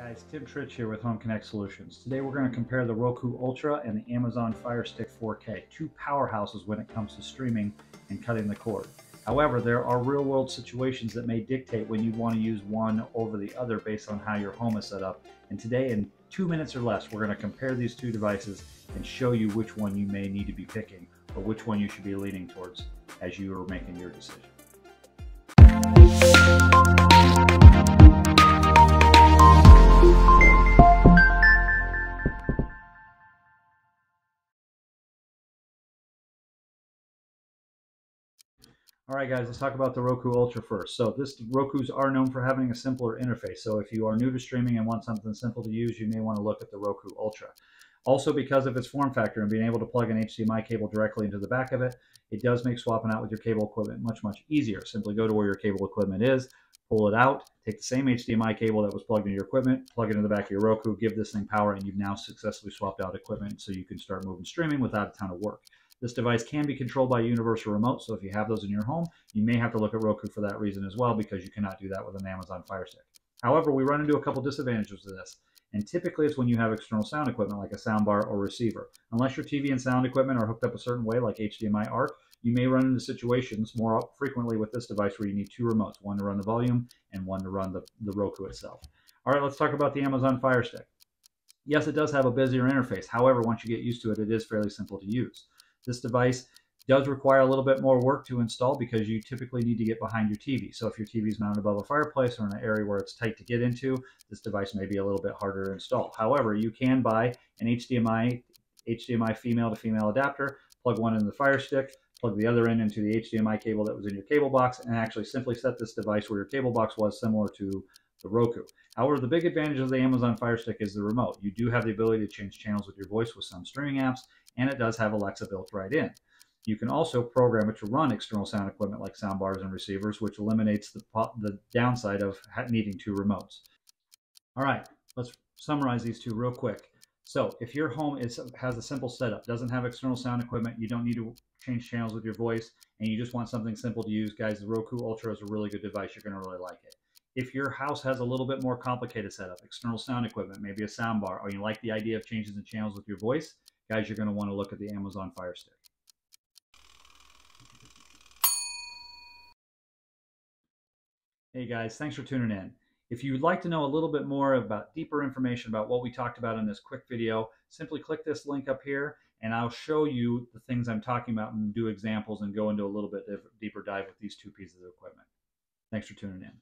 Guys, Tim Trich here with Home Connect Solutions. Today we're going to compare the Roku Ultra and the Amazon Firestick 4K, two powerhouses when it comes to streaming and cutting the cord. However, there are real-world situations that may dictate when you want to use one over the other based on how your home is set up. And today, in 2 minutes or less, we're going to compare these two devices and show you which one you may need to be picking or which one you should be leaning towards as you are making your decision. All right, guys, let's talk about the Roku Ultra first. So Rokus are known for having a simpler interface. So if you are new to streaming and want something simple to use, you may want to look at the Roku Ultra. Also, because of its form factor and being able to plug an HDMI cable directly into the back of it, it does make swapping out with your cable equipment much, much easier. Simply go to where your cable equipment is, pull it out, take the same HDMI cable that was plugged into your equipment, plug it into the back of your Roku, give this thing power, and you've now successfully swapped out equipment so you can start moving streaming without a ton of work. This device can be controlled by a universal remote, so if you have those in your home, you may have to look at Roku for that reason as well, because you cannot do that with an Amazon Firestick. However, we run into a couple disadvantages of this, and typically it's when you have external sound equipment like a soundbar or receiver. Unless your TV and sound equipment are hooked up a certain way, like HDMI ARC, you may run into situations more frequently with this device where you need two remotes, one to run the volume and one to run the Roku itself. All right, let's talk about the Amazon Firestick. Yes, it does have a busier interface. However, once you get used to it, it is fairly simple to use. This device does require a little bit more work to install because you typically need to get behind your TV. So if your TV is mounted above a fireplace or in an area where it's tight to get into, this device may be a little bit harder to install. However, you can buy an HDMI female-to-female adapter, plug one into the Firestick, plug the other end into the HDMI cable that was in your cable box, and actually simply set this device where your cable box was, similar to the Roku. However, the big advantage of the Amazon Firestick is the remote. You do have the ability to change channels with your voice with some streaming apps, and it does have Alexa built right in. You can also program it to run external sound equipment like soundbars and receivers, which eliminates the downside of needing two remotes. All right, let's summarize these two real quick. So if your home has a simple setup, doesn't have external sound equipment, you don't need to change channels with your voice, and you just want something simple to use, guys, the Roku Ultra is a really good device. You're going to really like it. If your house has a little bit more complicated setup, external sound equipment, maybe a sound bar, or you like the idea of changes in channels with your voice, guys, you're going to want to look at the Amazon Firestick. Hey guys, thanks for tuning in. If you'd like to know a little bit more about deeper information about what we talked about in this quick video, simply click this link up here and I'll show you the things I'm talking about and do examples and go into a little bit deeper dive with these two pieces of equipment. Thanks for tuning in.